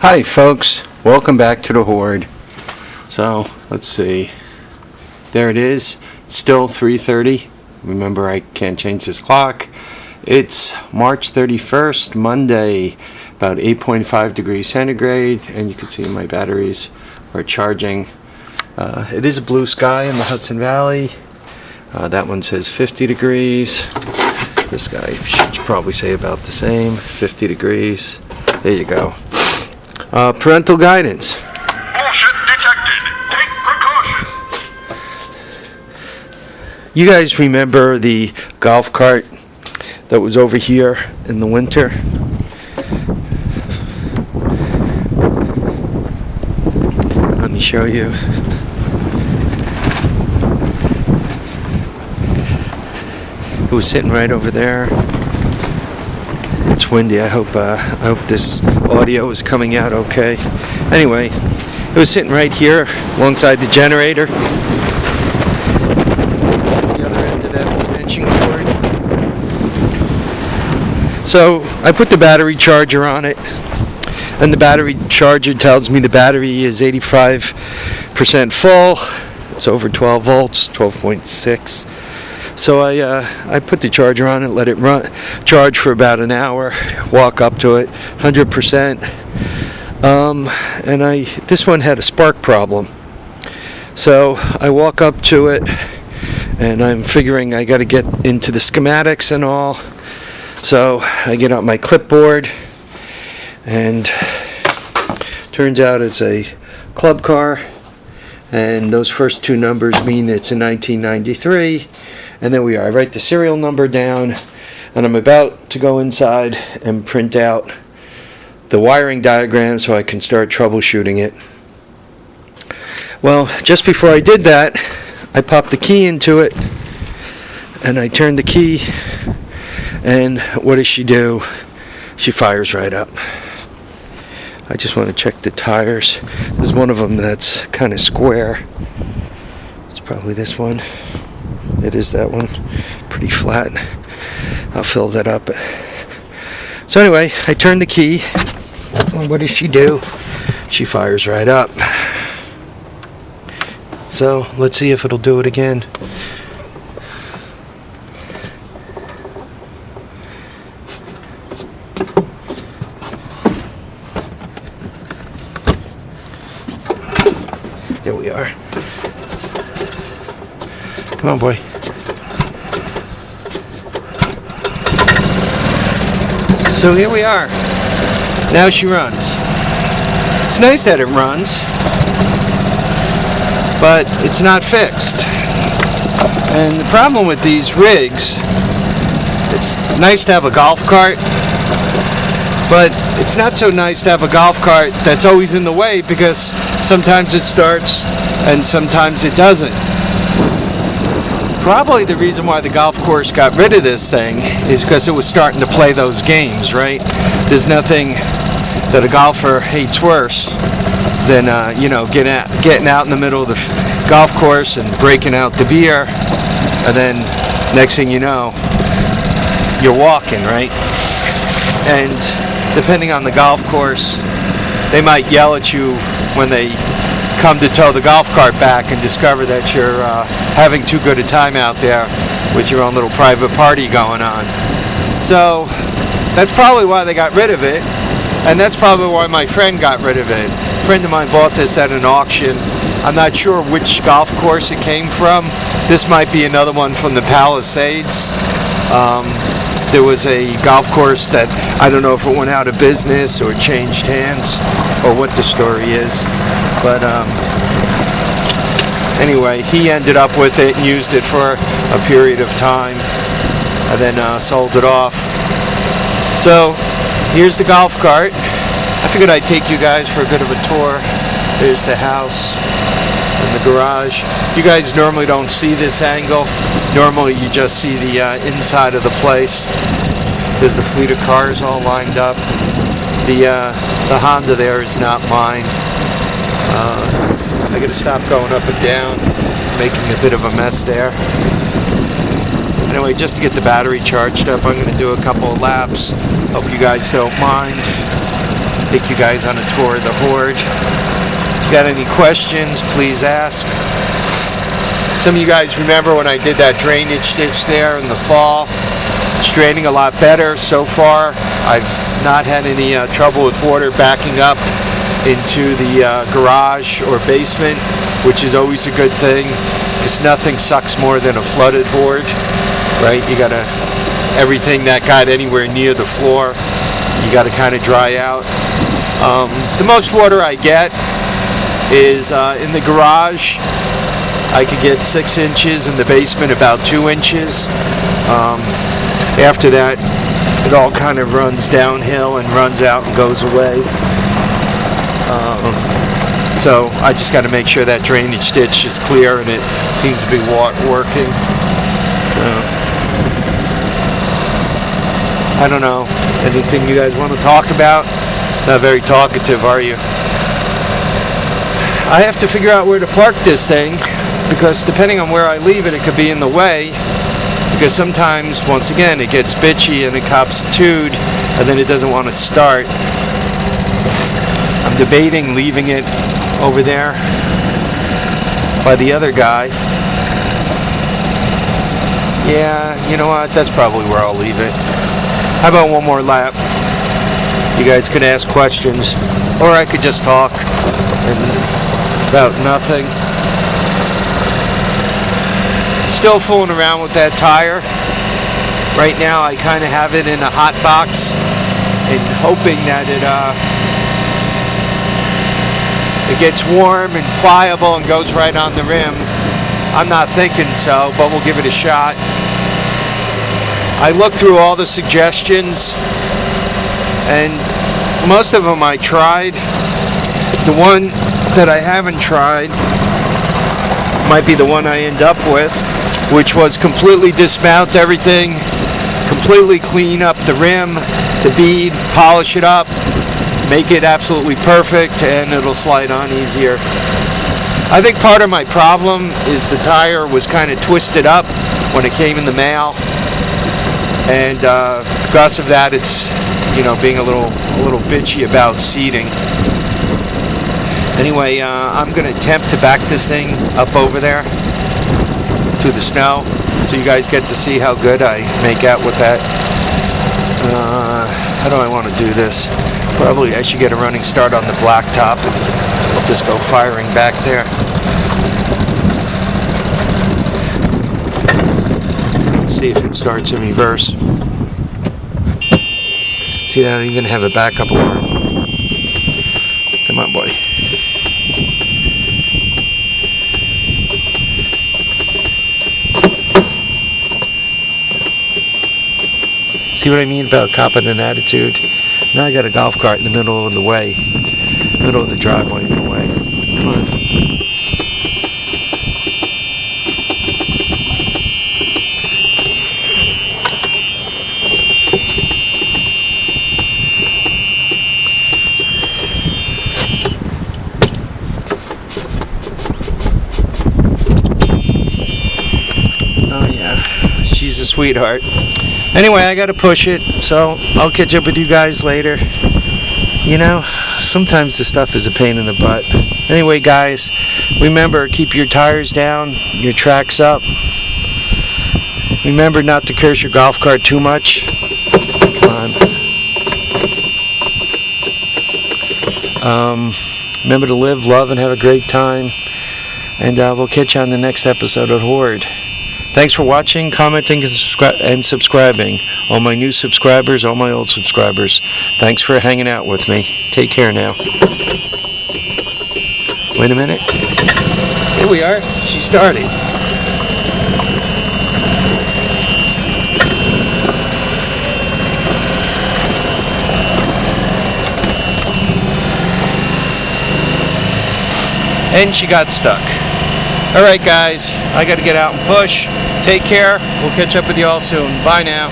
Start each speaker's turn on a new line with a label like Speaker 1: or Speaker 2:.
Speaker 1: Hi folks, welcome back to the Horde. So let's see, there it is, still 3:30. Remember, I can't change this clock. It's March 31st, Monday, about 8.5 degrees centigrade, and you can see my batteries are charging. It is a blue sky in the Hudson Valley. That one says 50 degrees. This guy should probably say about the same, 50 degrees. There you go. Parental guidance.
Speaker 2: Bullshit detected. Take precaution.
Speaker 1: You guys remember the golf cart that was over here in the winter? Let me show you. It was sitting right over there. It's windy. I hope this audio is coming out okay. Anyway, it was sitting right here alongside the generator. The other end of that extension cord. So I put the battery charger on it, and the battery charger tells me the battery is 85% full. It's over 12 volts, 12.6. So I put the charger on it, let it charge for about an hour, walk up to it, 100%. And this one had a spark problem. So I walk up to it, and I'm figuring I got to get into the schematics and all. So I get out my clipboard, and turns out it's a club car, and those first two numbers mean it's a 1993. And there we are. I write the serial number down, and I'm about to go inside and print out the wiring diagram so I can start troubleshooting it. Well, just before I did that, I popped the key into it, and I turned the key, and what does she do? She fires right up. I just want to check the tires. There's one of them that's kind of square. It's probably this one. It is that one, pretty flat. I'll fill that up. So anyway, I turn the key. And what does she do? She fires right up. So let's see if it'll do it again. There we are. Come on, boy. So here we are. Now she runs. It's nice that it runs, but it's not fixed. And the problem with these rigs, it's nice to have a golf cart, but it's not so nice to have a golf cart that's always in the way, because sometimes it starts and sometimes it doesn't. Probably the reason why the golf course got rid of this thing is because it was starting to play those games, right? There's nothing that a golfer hates worse than getting out in the middle of the golf course and breaking out the beer, and then next thing you know, you're walking, right? And depending on the golf course, they might yell at you when they come to tow the golf cart back and discover that you're having too good a time out there with your own little private party going on. So that's probably why they got rid of it, and that's probably why my friend got rid of it. A friend of mine bought this at an auction. I'm not sure which golf course it came from. This might be another one from the Palisades. There was a golf course that I don't know if it went out of business or changed hands or what the story is. But anyway, he ended up with it and used it for a period of time, and then sold it off. So here's the golf cart. I figured I'd take you guys for a bit of a tour. There's the house and the garage. You guys normally don't see this angle. Normally you just see the inside of the place. There's the fleet of cars all lined up. The Honda there is not mine. I gotta stop going up and down, making a bit of a mess there. Anyway, just to get the battery charged up, I'm gonna do a couple of laps. Hope you guys don't mind. take you guys on a tour of the Horde. If you got any questions, please ask. Some of you guys remember when I did that drainage ditch there in the fall. It's draining a lot better so far. I've not had any trouble with water backing up into the garage or basement, which is always a good thing, because nothing sucks more than a flooded Horde, right? You gotta, everything that got anywhere near the floor, you gotta kind of dry out. The most water I get is in the garage. I could get 6 inches, in the basement about 2 inches. After that, it all kind of runs downhill and runs out and goes away. So I just got to make sure that drainage ditch is clear, and it seems to be working. I don't know. Anything you guys want to talk about? Not very talkative, are you? I have to figure out where to park this thing, because depending on where I leave it, it could be in the way. Because sometimes, once again, it gets bitchy and it cops a toot, and then it doesn't want to start. I'm debating leaving it over there by the other guy. Yeah, you know what? That's probably where I'll leave it. How about one more lap? You guys could ask questions, or I could just talk about nothing. Still fooling around with that tire. Right now I kind of have it in a hot box and hoping that it gets warm and pliable and goes right on the rim. I'm not thinking so, but we'll give it a shot. I looked through all the suggestions, and most of them I tried. The one that I haven't tried might be the one I end up with, which was completely dismount everything, completely clean up the rim, the bead, polish it up, make it absolutely perfect, and it'll slide on easier. I think part of my problem is the tire was kind of twisted up when it came in the mail, and because of that, it's, you know, being a little bitchy about seating. Anyway, I'm going to attempt to back this thing up over there to the snow, so you guys get to see how good I make out with that. How do I want to do this? Probably I should get a running start on the blacktop, and I'll just go firing back there. See if it starts in reverse. See, I don't even have a backup alarm. Come on, boy. See what I mean about copping an attitude? Now I got a golf cart in the middle of the way, middle of the driveway in the way. Come on. Oh yeah, she's a sweetheart. Anyway, I gotta push it, so I'll catch up with you guys later. You know, sometimes the stuff is a pain in the butt. Anyway, guys, remember, keep your tires down, your tracks up. Remember not to curse your golf cart too much. Come on. Remember to live, love, and have a great time. And we'll catch you on the next episode of Horde. Thanks for watching, commenting, and subscribing. All my new subscribers, all my old subscribers. Thanks for hanging out with me. Take care now. Wait a minute. Here we are. She's starting. And she got stuck. Alright guys, I gotta get out and push. Take care. We'll catch up with you all soon. Bye now.